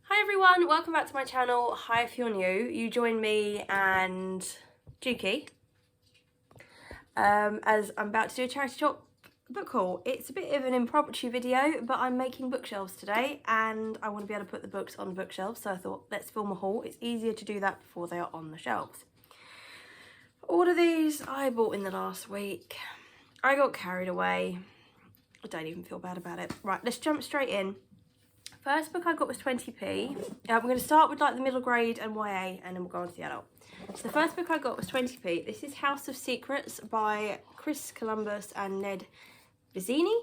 Hi everyone, welcome back to my channel. Hi if you're new. You join me and Juki as I'm about to do a charity shop book haul. It's a bit of an impromptu video, but I'm making bookshelves today and I want to be able to put the books on the bookshelves, so I thought let's film a haul. It's easier to do that before they are on the shelves. All of these I bought in the last week. I got carried away. I don't even feel bad about it. Right, let's jump straight in. First book I got was 20p. I'm going to start with like the middle grade and YA and then we'll go on to the adult. So the first book I got was 20p. This is House of Secrets by Chris Columbus and Ned Vizzini.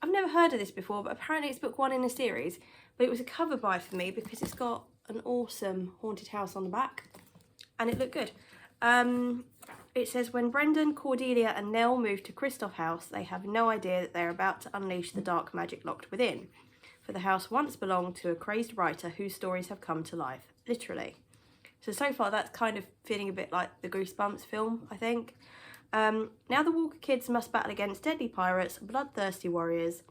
I've never heard of this before, but apparently it's book one in a series. But it was a cover buy for me because it's got an awesome haunted house on the back and it looked good. It says, when Brendan, Cordelia and Nell move to Christoph House, they have no idea that they're about to unleash the dark magic locked within. For the house once belonged to a crazed writer whose stories have come to life, literally. So far that's kind of feeling a bit like the Goosebumps film, I think. Now the Walker kids must battle against deadly pirates, bloodthirsty warriors,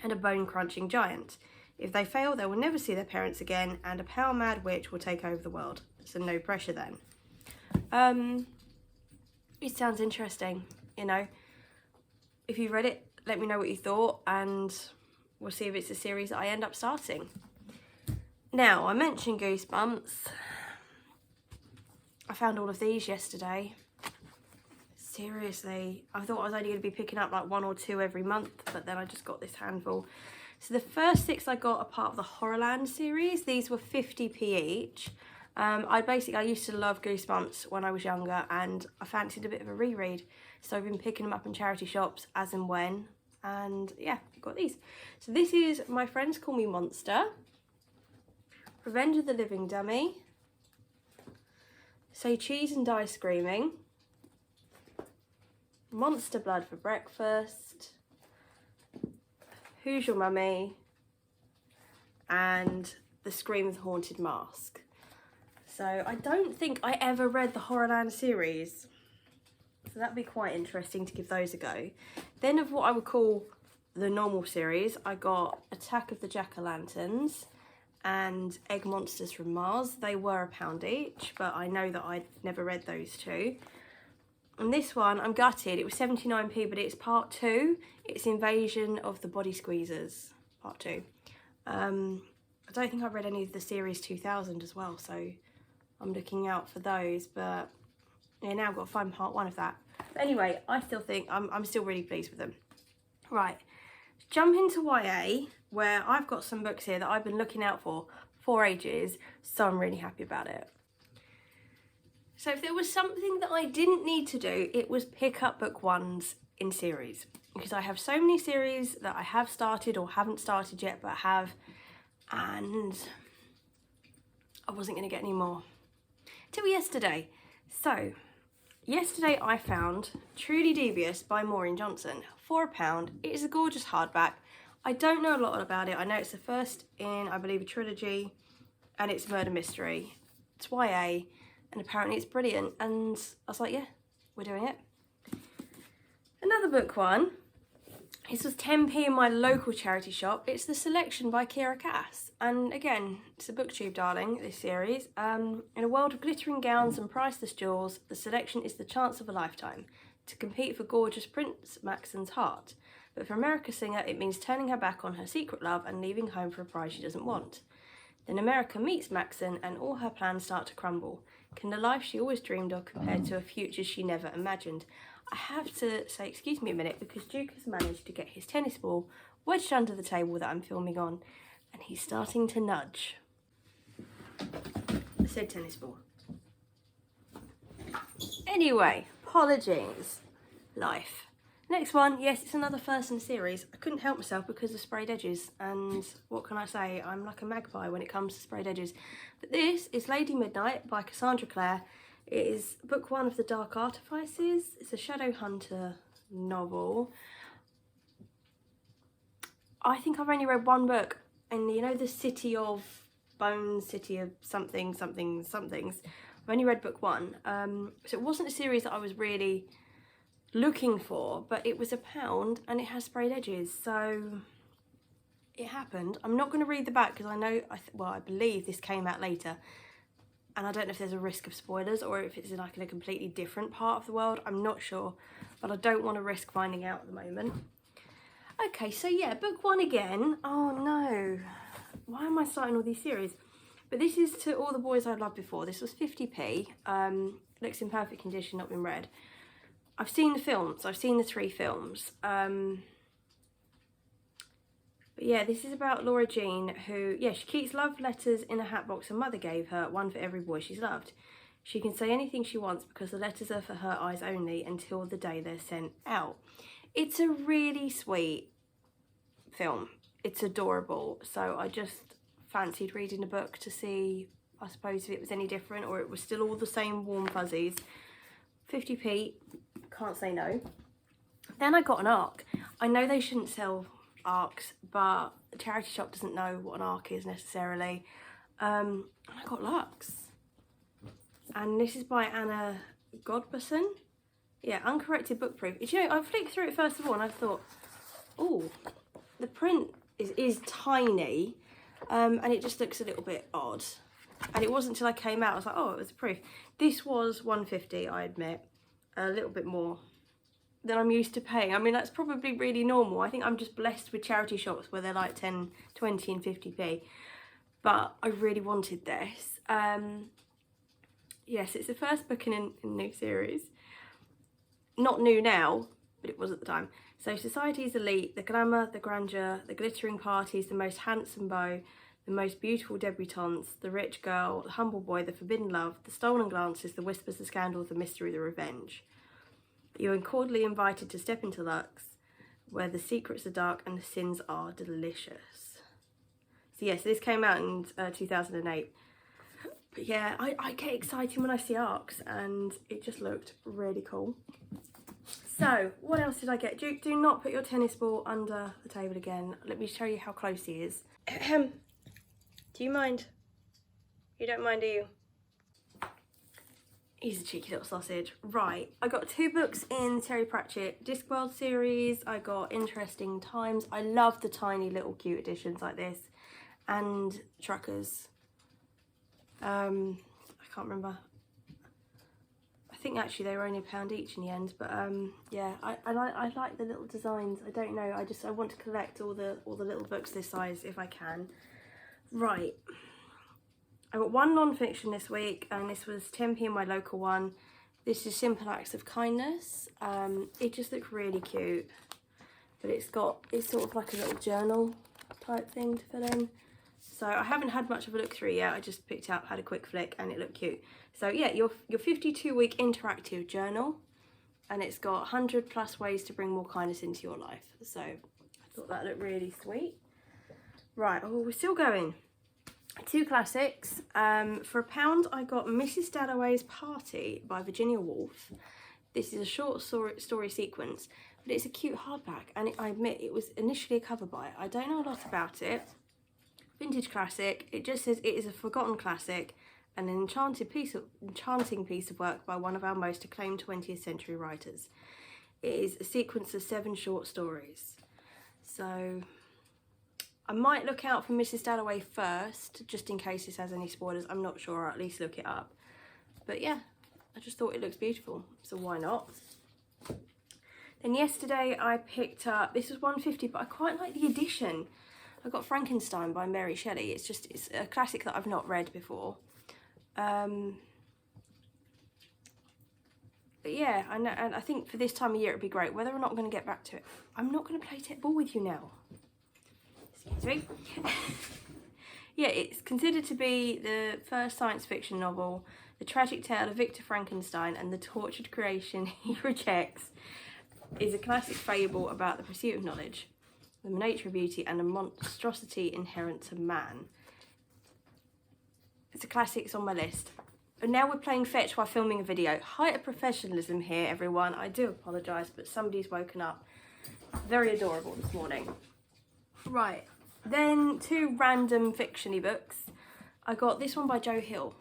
and a bone-crunching giant. If they fail, they will never see their parents again, and a power-mad witch will take over the world. So no pressure then. It sounds interesting, you know. If you read it, let me know what you thought, and we'll see if it's a series that I end up starting. Now, I mentioned Goosebumps. I found all of these yesterday. Seriously, I thought I was only going to be picking up like one or two every month, but then I just got this handful. So the first 6 I got are part of the Horrorland series. These were 50p each. I used to love Goosebumps when I was younger and I fancied a bit of a reread. So I've been picking them up in charity shops as and when. And yeah, I've got these. So this is My Friends Call Me Monster, Revenge of the Living Dummy, Say Cheese and Die Screaming, Monster Blood for Breakfast, Who's Your Mummy, and The Scream of the Haunted Mask. So I don't think I ever read the Horrorland series. So that'd be quite interesting to give those a go. Then of what I would call the normal series, I got Attack of the Jack-o'-lanterns and Egg Monsters from Mars. They were £1 each, but I know that I'd never read those two. And this one, I'm gutted, it was 79p, but it's part 2. It's Invasion of the Body Squeezers, part 2. I don't think I've read any of the series 2000 as well, so I'm looking out for those, but yeah, now I've got to find part 1 of that. But anyway, I still think I'm still really pleased with them. Right, jump into YA, where I've got some books here that I've been looking out for ages, so I'm really happy about it. So if there was something that I didn't need to do, it was pick up book 1s in series, because I have so many series that I have started or haven't started yet but have, and I wasn't going to get any more till yesterday. So yesterday I found Truly Devious by Maureen Johnson for £1. It is a gorgeous hardback. I don't know a lot about it. I know it's the first in, I believe, a trilogy, and it's a murder mystery. It's YA, and apparently it's brilliant. And I was like, yeah, we're doing it. Another book one. This was 10p in my local charity shop. It's The Selection by Kira Cass. And again, it's a booktube darling, this series. In a world of glittering gowns and priceless jewels, The Selection is the chance of a lifetime to compete for gorgeous Prince Maxon's heart. But for America Singer, it means turning her back on her secret love and leaving home for a prize she doesn't want. Then America meets Maxon and all her plans start to crumble. Can the life she always dreamed of compare to a future she never imagined? I have to say, excuse me a minute, because Duke has managed to get his tennis ball wedged under the table that I'm filming on, and he's starting to nudge. I said tennis ball. Anyway, apologies. Life. Next one, yes, it's another first in the series. I couldn't help myself because of sprayed edges, and what can I say? I'm like a magpie when it comes to sprayed edges. But this is Lady Midnight by Cassandra Clare. It is book 1 of the Dark Artifices. It's a Shadowhunter novel. I think I've only read one book, and you know the City of Bones, City of something, somethings. I've only read book 1. So it wasn't a series that I was really looking for, but it was £1 and it has sprayed edges, so it happened. I'm not going to read the back because I know, I believe this came out later. And I don't know if there's a risk of spoilers or if it's like in a completely different part of the world. I'm not sure, but I don't want to risk finding out at the moment. Okay, so yeah, book 1 again. Oh no, why am I starting all these series? But this is To All the Boys I've Loved Before. This was 50p. Looks in perfect condition, not been read. I've seen the films. I've seen the 3 films. But yeah, this is about Laura Jean, who, yeah, she keeps love letters in a hat box her mother gave her, one for every boy she's loved. She can say anything she wants because the letters are for her eyes only until the day they're sent out. It's a really sweet film. It's adorable. So I just fancied reading the book to see, I suppose, if it was any different or it was still all the same warm fuzzies. 50p, can't say no. Then I got an ARC. I know they shouldn't sell ARCs, but the charity shop doesn't know what an ARC is necessarily. And I got Lux. And this is by Anna Godberson. Yeah, uncorrected book proof. You know, I flicked through it first of all and I thought, oh, the print is tiny, and it just looks a little bit odd. And it wasn't until I came out, I was like, oh, it was a proof. This was £1.50, I admit, a little bit more than I'm used to paying. I mean, that's probably really normal. I think I'm just blessed with charity shops where they're like 10, 20 and 50p. But I really wanted this. Yes, it's the first book in a new series. Not new now, but it was at the time. So society's elite, the glamour, the grandeur, the glittering parties, the most handsome beau, the most beautiful debutantes, the rich girl, the humble boy, the forbidden love, the stolen glances, the whispers, the scandal, the mystery, the revenge. You are cordially invited to step into Lux, where the secrets are dark and the sins are delicious. So yes, this came out in 2008. But yeah, I get excited when I see ARCs, and it just looked really cool. So, what else did I get? Do not put your tennis ball under the table again. Let me show you how close he is. Do you mind? You don't mind, do you? He's a cheeky little sausage. Right, I got 2 books in Terry Pratchett Discworld series. I got Interesting Times. I love the tiny little cute editions like this. And Truckers. I can't remember. I think actually they were only £1 each in the end. But yeah, I like the little designs. I don't know. I want to collect all the little books this size if I can. Right. I got 1 non-fiction this week, and this was 10p in my local one. This is Simple Acts of Kindness. It just looks really cute, but it's sort of like a little journal type thing to fill in. So I haven't had much of a look through yet. I just had a quick flick, and it looked cute. So yeah, your 52-week interactive journal, and it's got 100+ ways to bring more kindness into your life. So I thought that looked really sweet. Right, oh, we're still going. 2 classics. For £1, I got Mrs. Dalloway's Party by Virginia Woolf. This is a short story sequence, but it's a cute hardback, and I admit it was initially a cover buy. I don't know a lot about it. Vintage classic. It just says it is a forgotten classic and an enchanting piece of work by one of our most acclaimed 20th century writers. It is a sequence of 7 short stories. So I might look out for Mrs. Dalloway first, just in case this has any spoilers. I'm not sure, or at least look it up. But yeah, I just thought it looks beautiful, so why not? Then yesterday I picked up, this was £1.50, but I quite like the edition. I got Frankenstein by Mary Shelley. It's a classic that I've not read before. But yeah, I know, and I think for this time of year it'd be great. Whether or not I'm going to get back to it, I'm not going to play Tetball with you now. Excuse me. Yeah, it's considered to be the first science fiction novel, the tragic tale of Victor Frankenstein and the tortured creation he rejects is a classic fable about the pursuit of knowledge, the nature of beauty and the monstrosity inherent to man. It's a classic, it's on my list. And now we're playing fetch while filming a video. Height of professionalism here, everyone. I do apologise, but somebody's woken up. Very adorable this morning. Right, then 2 random fiction-y books. I got this one by Joe Hill.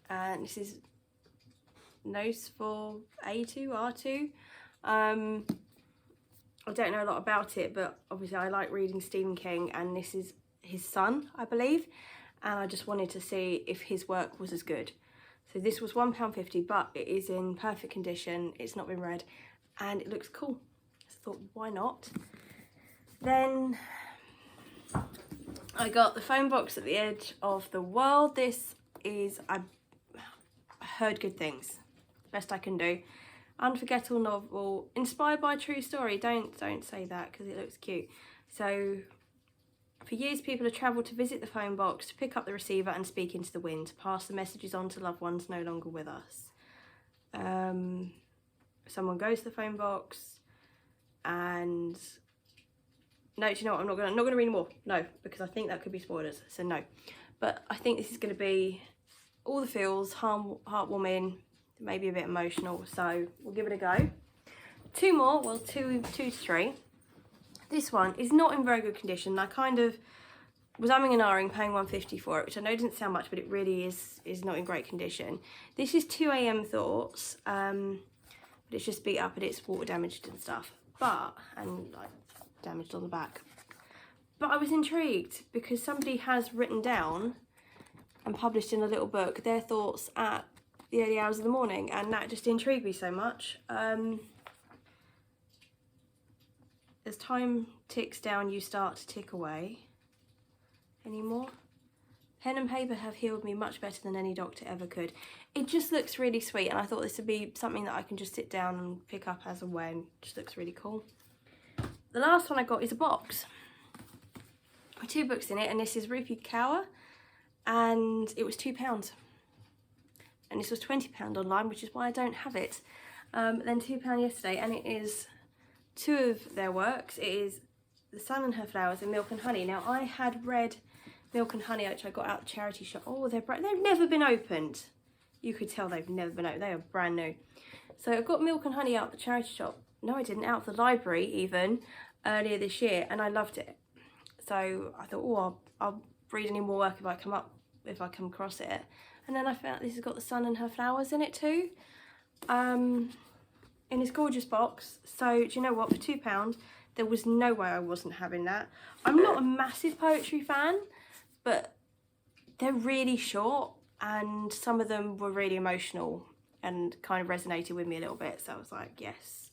And this is Nose for A2, R2. I don't know a lot about it, but obviously I like reading Stephen King, and this is his son, I believe, and I just wanted to see if his work was as good. So this was £1.50, but it is in perfect condition, it's not been read, and it looks cool. So I thought, why not? Then I got The Phone Box at the Edge of the World. This is, I heard good things, best I can do. Unforgettable novel, inspired by a true story. Don't say that because it looks cute. So, for years people have travelled to visit the phone box, to pick up the receiver and speak into the wind, to pass the messages on to loved ones no longer with us. Someone goes to the phone box and... No, do you know what? I'm not gonna read more. No, because I think that could be spoilers, so no. But I think this is gonna be all the feels, heartwarming, maybe a bit emotional, so we'll give it a go. Two more, well, two to three. This one is not in very good condition. I kind of was umming and ahhing paying £1.50 for it, which I know didn't sound much, but it really is not in great condition. This is 2 AM Thoughts, but it's just beat up and it's water damaged and stuff, and like damaged on the back. But I was intrigued because somebody has written down and published in a little book their thoughts at the early hours of the morning, and that just intrigued me so much. As time ticks down, you start to tick away. Any more? Pen and paper have healed me much better than any doctor ever could. It just looks really sweet, and I thought this would be something that I can just sit down and pick up as and when. Just looks really cool. The last one I got is a box with 2 books in it, and this is Ruthie Cowper, and it was £2. And this was £20 online, which is why I don't have it. Then £2 yesterday, and it is 2 of their works. It is The Sun and Her Flowers and Milk and Honey. Now, I had read Milk and Honey, which I got out of the charity shop. Oh, they've never been opened. You could tell they've never been opened. They are brand new. So I got Milk and Honey out of the charity shop. No, I didn't. Out of the library, even, earlier this year, and I loved it. So I thought, oh, I'll read any more work if I come across it. And then I found this has got The Sun and Her Flowers in it too, in this gorgeous box. So do you know what, for £2 there was no way I wasn't having that. I'm not a massive poetry fan, but they're really short and some of them were really emotional and kind of resonated with me a little bit, so I was like, yes,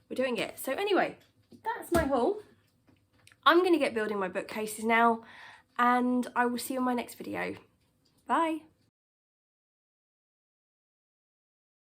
we're doing it. So anyway, that's my haul. I'm going to get building my bookcases now, and I will see you in my next video. Bye.